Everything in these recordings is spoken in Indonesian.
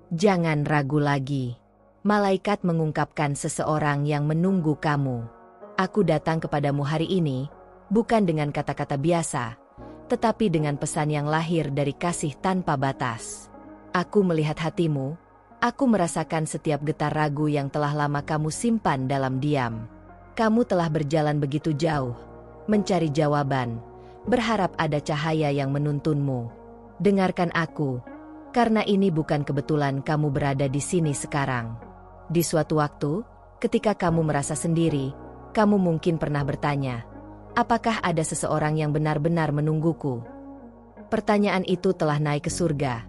Jangan ragu lagi. Malaikat mengungkapkan seseorang yang menunggu kamu. Aku datang kepadamu hari ini, bukan dengan kata-kata biasa, tetapi dengan pesan yang lahir dari kasih tanpa batas. Aku melihat hatimu, aku merasakan setiap getar ragu yang telah lama kamu simpan dalam diam. Kamu telah berjalan begitu jauh, mencari jawaban, berharap ada cahaya yang menuntunmu. Dengarkan aku, karena ini bukan kebetulan kamu berada di sini sekarang. Di suatu waktu, ketika kamu merasa sendiri, kamu mungkin pernah bertanya, apakah ada seseorang yang benar-benar menungguku? Pertanyaan itu telah naik ke surga,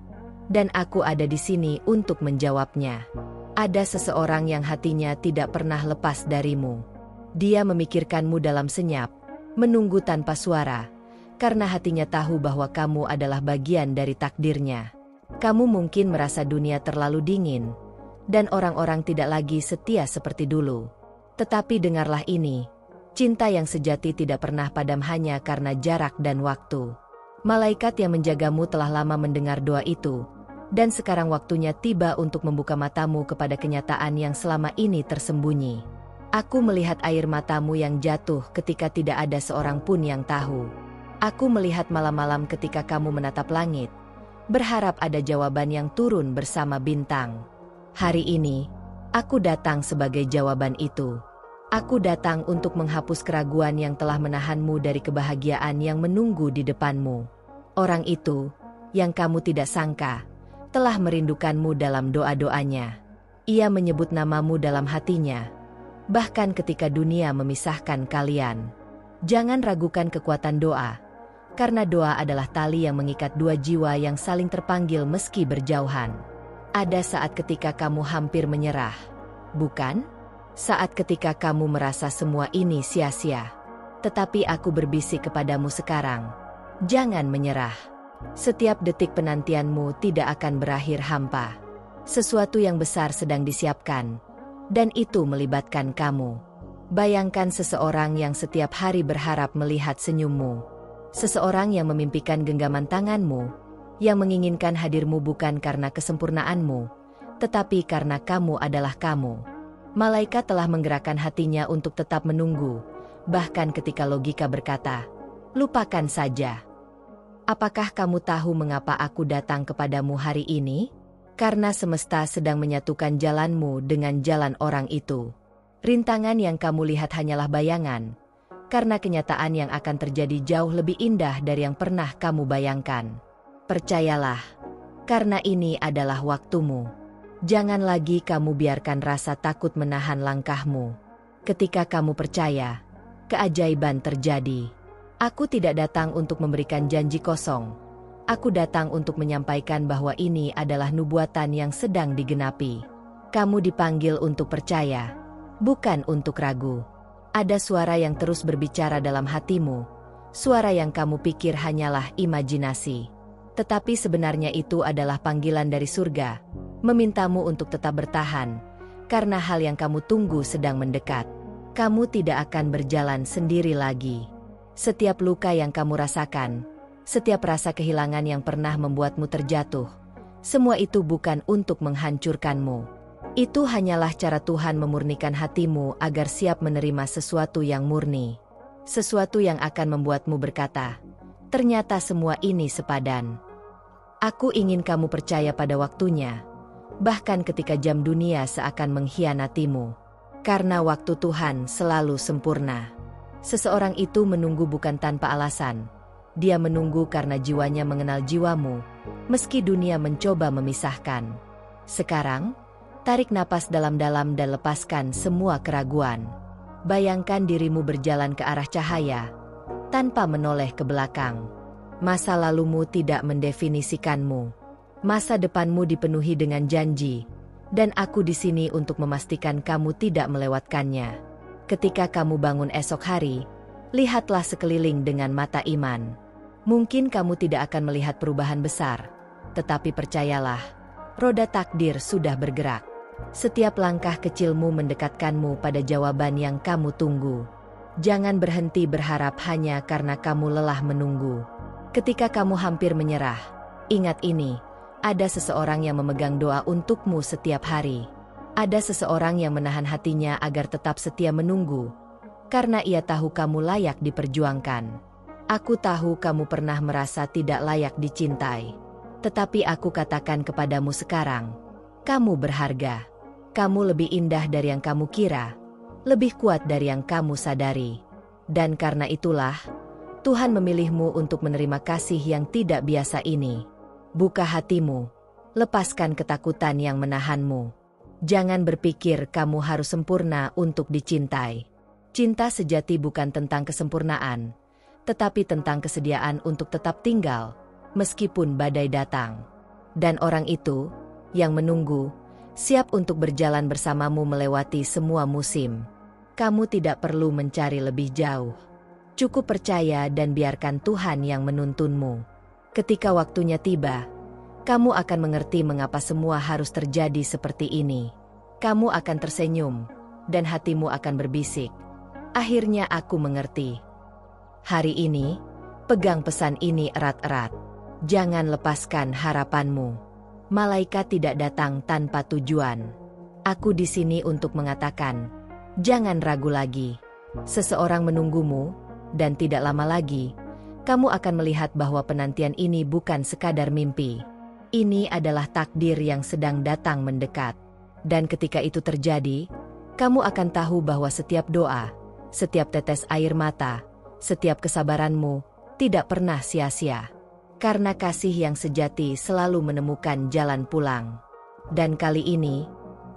dan aku ada di sini untuk menjawabnya. Ada seseorang yang hatinya tidak pernah lepas darimu. Dia memikirkanmu dalam senyap, menunggu tanpa suara, karena hatinya tahu bahwa kamu adalah bagian dari takdirnya. Kamu mungkin merasa dunia terlalu dingin, dan orang-orang tidak lagi setia seperti dulu. Tetapi dengarlah ini, cinta yang sejati tidak pernah padam hanya karena jarak dan waktu. Malaikat yang menjagamu telah lama mendengar doa itu, dan sekarang waktunya tiba untuk membuka matamu kepada kenyataan yang selama ini tersembunyi. Aku melihat air matamu yang jatuh ketika tidak ada seorang pun yang tahu. Aku melihat malam-malam ketika kamu menatap langit, berharap ada jawaban yang turun bersama bintang. Hari ini, aku datang sebagai jawaban itu. Aku datang untuk menghapus keraguan yang telah menahanmu dari kebahagiaan yang menunggu di depanmu. Orang itu, yang kamu tidak sangka, telah merindukanmu dalam doa-doanya. Ia menyebut namamu dalam hatinya, bahkan ketika dunia memisahkan kalian. Jangan ragukan kekuatan doa, karena doa adalah tali yang mengikat dua jiwa yang saling terpanggil meski berjauhan. Ada saat ketika kamu hampir menyerah, bukan? Saat ketika kamu merasa semua ini sia-sia. Tetapi aku berbisik kepadamu sekarang, jangan menyerah. Setiap detik penantianmu tidak akan berakhir hampa. Sesuatu yang besar sedang disiapkan, dan itu melibatkan kamu. Bayangkan seseorang yang setiap hari berharap melihat senyummu. Seseorang yang memimpikan genggaman tanganmu, yang menginginkan hadirmu bukan karena kesempurnaanmu, tetapi karena kamu adalah kamu. Malaikat telah menggerakkan hatinya untuk tetap menunggu, bahkan ketika logika berkata, lupakan saja. Apakah kamu tahu mengapa aku datang kepadamu hari ini? Karena semesta sedang menyatukan jalanmu dengan jalan orang itu. Rintangan yang kamu lihat hanyalah bayangan, karena kenyataan yang akan terjadi jauh lebih indah dari yang pernah kamu bayangkan. Percayalah, karena ini adalah waktumu. Jangan lagi kamu biarkan rasa takut menahan langkahmu. Ketika kamu percaya, keajaiban terjadi. Aku tidak datang untuk memberikan janji kosong. Aku datang untuk menyampaikan bahwa ini adalah nubuatan yang sedang digenapi. Kamu dipanggil untuk percaya, bukan untuk ragu. Ada suara yang terus berbicara dalam hatimu, suara yang kamu pikir hanyalah imajinasi. Tetapi sebenarnya itu adalah panggilan dari surga, memintamu untuk tetap bertahan, karena hal yang kamu tunggu sedang mendekat. Kamu tidak akan berjalan sendiri lagi. Setiap luka yang kamu rasakan, setiap rasa kehilangan yang pernah membuatmu terjatuh, semua itu bukan untuk menghancurkanmu. Itu hanyalah cara Tuhan memurnikan hatimu agar siap menerima sesuatu yang murni. Sesuatu yang akan membuatmu berkata, ternyata semua ini sepadan. Aku ingin kamu percaya pada waktunya, bahkan ketika jam dunia seakan mengkhianatimu. Karena waktu Tuhan selalu sempurna. Seseorang itu menunggu bukan tanpa alasan. Dia menunggu karena jiwanya mengenal jiwamu, meski dunia mencoba memisahkan. Sekarang, tarik napas dalam-dalam dan lepaskan semua keraguan. Bayangkan dirimu berjalan ke arah cahaya, tanpa menoleh ke belakang. Masa lalumu tidak mendefinisikanmu. Masa depanmu dipenuhi dengan janji, dan aku di sini untuk memastikan kamu tidak melewatkannya. Ketika kamu bangun esok hari, lihatlah sekeliling dengan mata iman. Mungkin kamu tidak akan melihat perubahan besar, tetapi percayalah, roda takdir sudah bergerak. Setiap langkah kecilmu mendekatkanmu pada jawaban yang kamu tunggu. Jangan berhenti berharap hanya karena kamu lelah menunggu. Ketika kamu hampir menyerah, ingat ini, Ada seseorang yang memegang doa untukmu setiap hari. Ada seseorang yang menahan hatinya agar tetap setia menunggu, karena ia tahu kamu layak diperjuangkan. Aku tahu kamu pernah merasa tidak layak dicintai. Tetapi aku katakan kepadamu sekarang, kamu berharga. Kamu lebih indah dari yang kamu kira, lebih kuat dari yang kamu sadari. Dan karena itulah, Tuhan memilihmu untuk menerima kasih yang tidak biasa ini. Buka hatimu, lepaskan ketakutan yang menahanmu. Jangan berpikir kamu harus sempurna untuk dicintai. Cinta sejati bukan tentang kesempurnaan, tetapi tentang kesediaan untuk tetap tinggal, meskipun badai datang. Dan orang itu, yang menunggu, siap untuk berjalan bersamamu melewati semua musim. Kamu tidak perlu mencari lebih jauh. Cukup percaya dan biarkan Tuhan yang menuntunmu. Ketika waktunya tiba, kamu akan mengerti mengapa semua harus terjadi seperti ini. Kamu akan tersenyum, dan hatimu akan berbisik, akhirnya aku mengerti. Hari ini, pegang pesan ini erat-erat. Jangan lepaskan harapanmu. Malaikat tidak datang tanpa tujuan. Aku di sini untuk mengatakan, jangan ragu lagi. Seseorang menunggumu, dan tidak lama lagi, kamu akan melihat bahwa penantian ini bukan sekadar mimpi. Ini adalah takdir yang sedang datang mendekat. Dan ketika itu terjadi, kamu akan tahu bahwa setiap doa, setiap tetes air mata, setiap kesabaranmu, tidak pernah sia-sia. Karena kasih yang sejati selalu menemukan jalan pulang. Dan kali ini,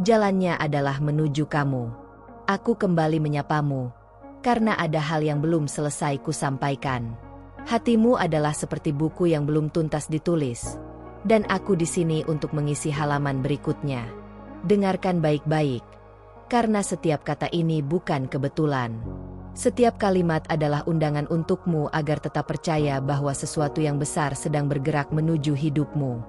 jalannya adalah menuju kamu. Aku kembali menyapamu, karena ada hal yang belum selesai kusampaikan. Hatimu adalah seperti buku yang belum tuntas ditulis, dan aku di sini untuk mengisi halaman berikutnya. Dengarkan baik-baik, karena setiap kata ini bukan kebetulan. Setiap kalimat adalah undangan untukmu agar tetap percaya bahwa sesuatu yang besar sedang bergerak menuju hidupmu.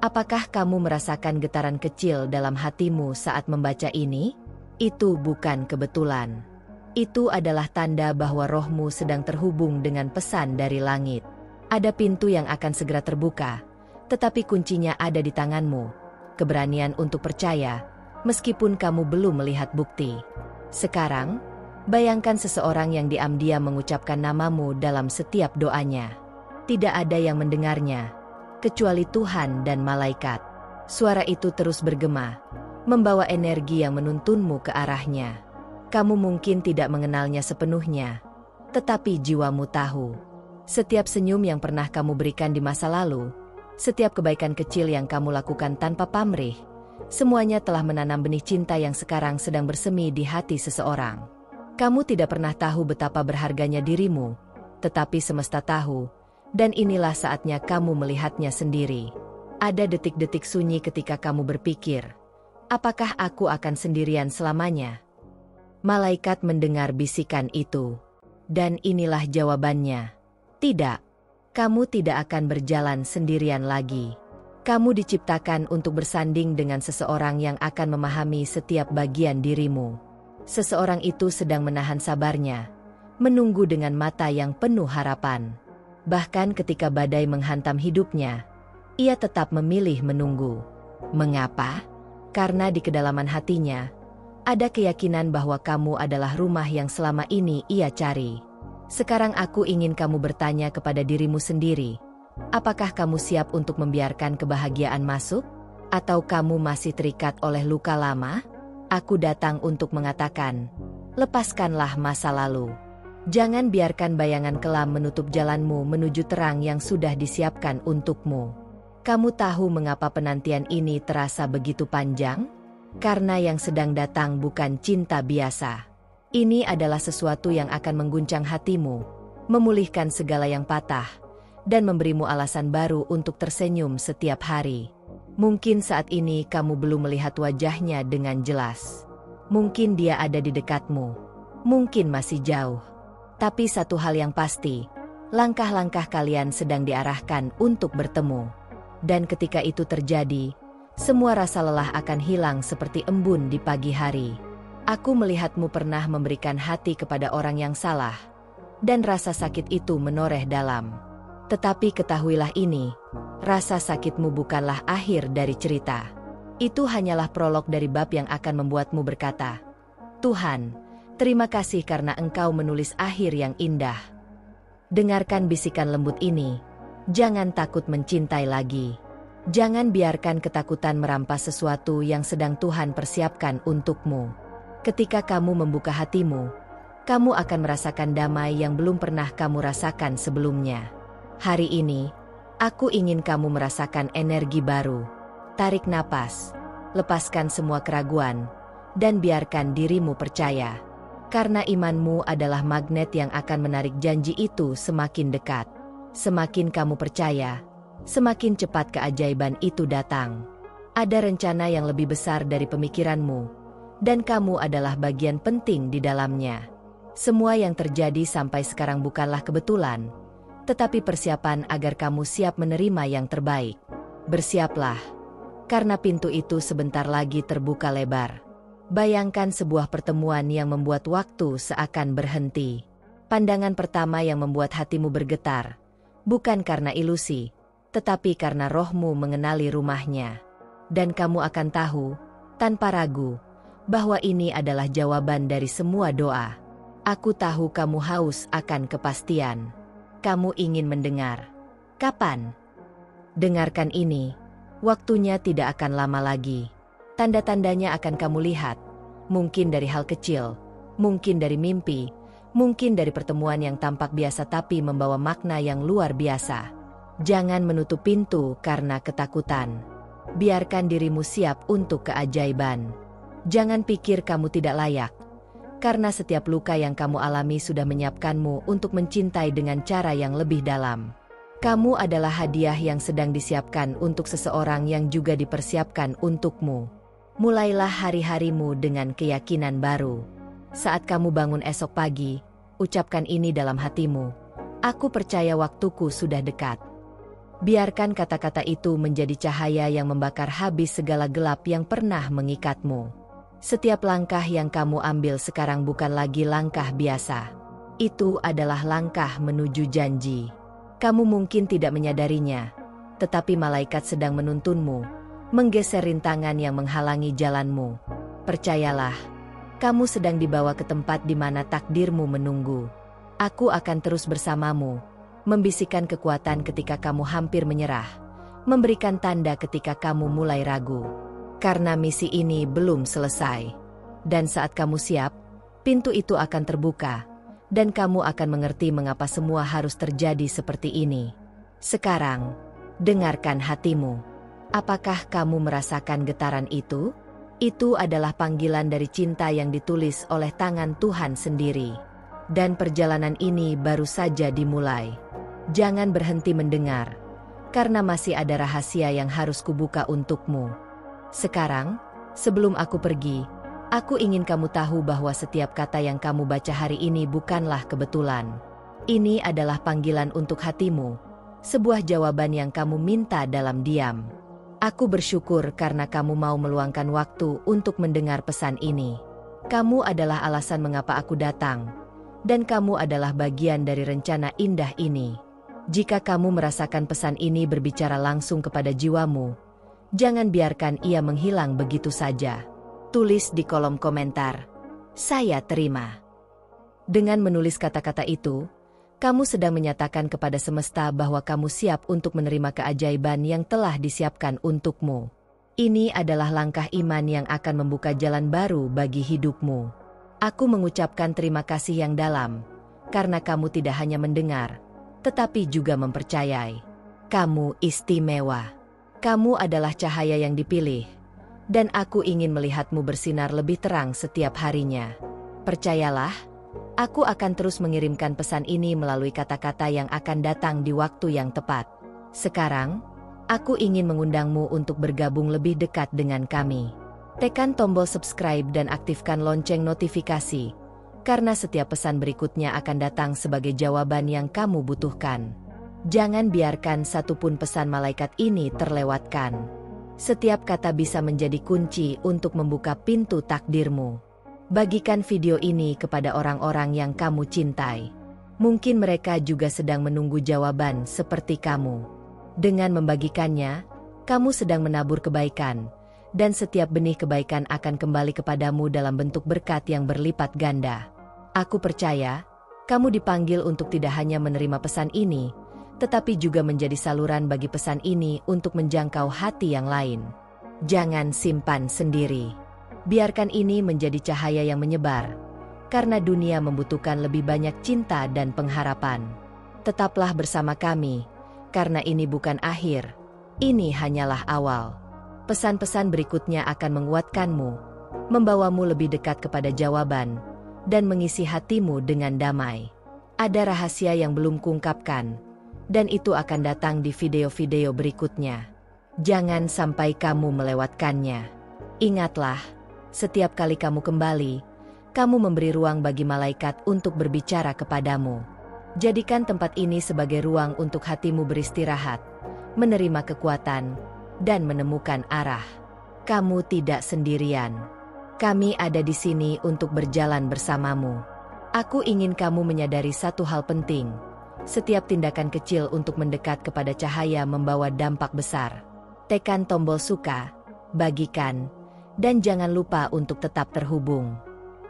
Apakah kamu merasakan getaran kecil dalam hatimu saat membaca ini? Itu bukan kebetulan. Itu adalah tanda bahwa rohmu sedang terhubung dengan pesan dari langit. Ada pintu yang akan segera terbuka, tetapi kuncinya ada di tanganmu. Keberanian untuk percaya, meskipun kamu belum melihat bukti. Sekarang, bayangkan seseorang yang diam-diam mengucapkan namamu dalam setiap doanya. Tidak ada yang mendengarnya, kecuali Tuhan dan malaikat. Suara itu terus bergema, membawa energi yang menuntunmu ke arahnya. Kamu mungkin tidak mengenalnya sepenuhnya, tetapi jiwamu tahu. Setiap senyum yang pernah kamu berikan di masa lalu, setiap kebaikan kecil yang kamu lakukan tanpa pamrih, semuanya telah menanam benih cinta yang sekarang sedang bersemi di hati seseorang. Kamu tidak pernah tahu betapa berharganya dirimu, tetapi semesta tahu, dan inilah saatnya kamu melihatnya sendiri. Ada detik-detik sunyi ketika kamu berpikir, apakah aku akan sendirian selamanya? Malaikat mendengar bisikan itu. Dan inilah jawabannya. Tidak. Kamu tidak akan berjalan sendirian lagi. Kamu diciptakan untuk bersanding dengan seseorang yang akan memahami setiap bagian dirimu. Seseorang itu sedang menahan sabarnya, menunggu dengan mata yang penuh harapan. Bahkan ketika badai menghantam hidupnya, ia tetap memilih menunggu. Mengapa? Karena di kedalaman hatinya, ada keyakinan bahwa kamu adalah rumah yang selama ini ia cari. Sekarang aku ingin kamu bertanya kepada dirimu sendiri. Apakah kamu siap untuk membiarkan kebahagiaan masuk? Atau kamu masih terikat oleh luka lama? Aku datang untuk mengatakan, lepaskanlah masa lalu. Jangan biarkan bayangan kelam menutup jalanmu menuju terang yang sudah disiapkan untukmu. Kamu tahu mengapa penantian ini terasa begitu panjang? Karena yang sedang datang bukan cinta biasa. Ini adalah sesuatu yang akan mengguncang hatimu, memulihkan segala yang patah, dan memberimu alasan baru untuk tersenyum setiap hari. Mungkin saat ini kamu belum melihat wajahnya dengan jelas. Mungkin dia ada di dekatmu. Mungkin masih jauh. Tapi satu hal yang pasti, langkah-langkah kalian sedang diarahkan untuk bertemu. Dan ketika itu terjadi, semua rasa lelah akan hilang seperti embun di pagi hari. Aku melihatmu pernah memberikan hati kepada orang yang salah, dan rasa sakit itu menoreh dalam. Tetapi ketahuilah ini, rasa sakitmu bukanlah akhir dari cerita. Itu hanyalah prolog dari bab yang akan membuatmu berkata, Tuhan, terima kasih karena Engkau menulis akhir yang indah. Dengarkan bisikan lembut ini, jangan takut mencintai lagi. Jangan biarkan ketakutan merampas sesuatu yang sedang Tuhan persiapkan untukmu. Ketika kamu membuka hatimu, kamu akan merasakan damai yang belum pernah kamu rasakan sebelumnya. Hari ini, aku ingin kamu merasakan energi baru. Tarik napas, lepaskan semua keraguan, dan biarkan dirimu percaya. Karena imanmu adalah magnet yang akan menarik janji itu semakin dekat. Semakin kamu percaya, semakin cepat keajaiban itu datang. Ada rencana yang lebih besar dari pemikiranmu, dan kamu adalah bagian penting di dalamnya. Semua yang terjadi sampai sekarang bukanlah kebetulan, tetapi persiapan agar kamu siap menerima yang terbaik. Bersiaplah, karena pintu itu sebentar lagi terbuka lebar. Bayangkan sebuah pertemuan yang membuat waktu seakan berhenti. Pandangan pertama yang membuat hatimu bergetar, bukan karena ilusi, tetapi karena rohmu mengenali rumahnya. Dan kamu akan tahu, tanpa ragu, bahwa ini adalah jawaban dari semua doa. Aku tahu kamu haus akan kepastian. Kamu ingin mendengar. Kapan? Dengarkan ini. Waktunya tidak akan lama lagi. Tanda-tandanya akan kamu lihat. Mungkin dari hal kecil, mungkin dari mimpi, mungkin dari pertemuan yang tampak biasa tapi membawa makna yang luar biasa. Jangan menutup pintu karena ketakutan. Biarkan dirimu siap untuk keajaiban. Jangan pikir kamu tidak layak. Karena setiap luka yang kamu alami sudah menyiapkanmu untuk mencintai dengan cara yang lebih dalam. Kamu adalah hadiah yang sedang disiapkan untuk seseorang yang juga dipersiapkan untukmu. Mulailah hari-harimu dengan keyakinan baru. Saat kamu bangun esok pagi, ucapkan ini dalam hatimu. Aku percaya waktuku sudah dekat. Biarkan kata-kata itu menjadi cahaya yang membakar habis segala gelap yang pernah mengikatmu. Setiap langkah yang kamu ambil sekarang bukan lagi langkah biasa. Itu adalah langkah menuju janji. Kamu mungkin tidak menyadarinya, tetapi malaikat sedang menuntunmu, menggeser rintangan yang menghalangi jalanmu. Percayalah, kamu sedang dibawa ke tempat di mana takdirmu menunggu. Aku akan terus bersamamu, membisikkan kekuatan ketika kamu hampir menyerah, memberikan tanda ketika kamu mulai ragu. Karena misi ini belum selesai. Dan saat kamu siap, pintu itu akan terbuka, dan kamu akan mengerti mengapa semua harus terjadi seperti ini. Sekarang, dengarkan hatimu. Apakah kamu merasakan getaran itu? Itu adalah panggilan dari cinta yang ditulis oleh tangan Tuhan sendiri. Dan perjalanan ini baru saja dimulai. Jangan berhenti mendengar, karena masih ada rahasia yang harus kubuka untukmu. Sekarang, sebelum aku pergi, aku ingin kamu tahu bahwa setiap kata yang kamu baca hari ini bukanlah kebetulan. Ini adalah panggilan untuk hatimu, sebuah jawaban yang kamu minta dalam diam. Aku bersyukur karena kamu mau meluangkan waktu untuk mendengar pesan ini. Kamu adalah alasan mengapa aku datang, dan kamu adalah bagian dari rencana indah ini. Jika kamu merasakan pesan ini berbicara langsung kepada jiwamu, jangan biarkan ia menghilang begitu saja. Tulis di kolom komentar, "Saya terima." Dengan menulis kata-kata itu, kamu sedang menyatakan kepada semesta bahwa kamu siap untuk menerima keajaiban yang telah disiapkan untukmu. Ini adalah langkah iman yang akan membuka jalan baru bagi hidupmu. Aku mengucapkan terima kasih yang dalam, karena kamu tidak hanya mendengar, tetapi juga mempercayai. Kamu istimewa. Kamu adalah cahaya yang dipilih, dan aku ingin melihatmu bersinar lebih terang setiap harinya. Percayalah, aku akan terus mengirimkan pesan ini melalui kata-kata yang akan datang di waktu yang tepat. Sekarang, aku ingin mengundangmu untuk bergabung lebih dekat dengan kami. Tekan tombol subscribe dan aktifkan lonceng notifikasi, karena setiap pesan berikutnya akan datang sebagai jawaban yang kamu butuhkan. Jangan biarkan satupun pesan malaikat ini terlewatkan. Setiap kata bisa menjadi kunci untuk membuka pintu takdirmu. Bagikan video ini kepada orang-orang yang kamu cintai. Mungkin mereka juga sedang menunggu jawaban seperti kamu. Dengan membagikannya, kamu sedang menabur kebaikan, dan setiap benih kebaikan akan kembali kepadamu dalam bentuk berkat yang berlipat ganda. Aku percaya, kamu dipanggil untuk tidak hanya menerima pesan ini, tetapi juga menjadi saluran bagi pesan ini untuk menjangkau hati yang lain. Jangan simpan sendiri. Biarkan ini menjadi cahaya yang menyebar, karena dunia membutuhkan lebih banyak cinta dan pengharapan. Tetaplah bersama kami, karena ini bukan akhir, ini hanyalah awal. Pesan-pesan berikutnya akan menguatkanmu, membawamu lebih dekat kepada jawaban, dan mengisi hatimu dengan damai. Ada rahasia yang belum kuungkapkan, dan itu akan datang di video-video berikutnya. Jangan sampai kamu melewatkannya. Ingatlah, setiap kali kamu kembali, kamu memberi ruang bagi malaikat untuk berbicara kepadamu. Jadikan tempat ini sebagai ruang untuk hatimu beristirahat, menerima kekuatan, dan menemukan arah. Kamu tidak sendirian. Kami ada di sini untuk berjalan bersamamu. Aku ingin kamu menyadari satu hal penting. Setiap tindakan kecil untuk mendekat kepada cahaya membawa dampak besar. Tekan tombol suka, bagikan, dan jangan lupa untuk tetap terhubung.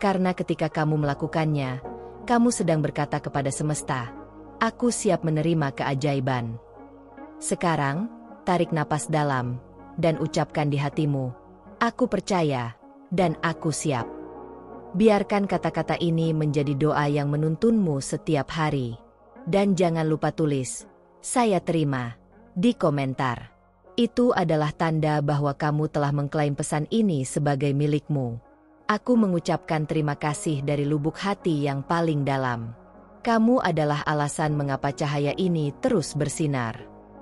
Karena ketika kamu melakukannya, kamu sedang berkata kepada semesta, "Aku siap menerima keajaiban." Sekarang, tarik napas dalam, dan ucapkan di hatimu, "Aku percaya, dan aku siap." Biarkan kata-kata ini menjadi doa yang menuntunmu setiap hari. Dan jangan lupa tulis, "Saya terima," di komentar. Itu adalah tanda bahwa kamu telah mengklaim pesan ini sebagai milikmu. Aku mengucapkan terima kasih dari lubuk hati yang paling dalam. Kamu adalah alasan mengapa cahaya ini terus bersinar.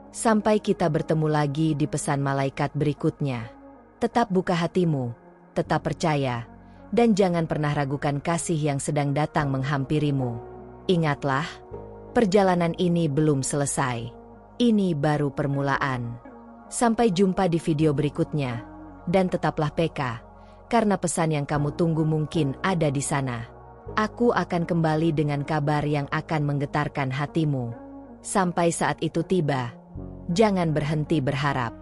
Sampai kita bertemu lagi di pesan malaikat berikutnya. Tetap buka hatimu, tetap percaya, dan jangan pernah ragukan kasih yang sedang datang menghampirimu. Ingatlah, perjalanan ini belum selesai. Ini baru permulaan. Sampai jumpa di video berikutnya, dan tetaplah PK. Karena pesan yang kamu tunggu mungkin ada di sana. Aku akan kembali dengan kabar yang akan menggetarkan hatimu. Sampai saat itu tiba, jangan berhenti berharap.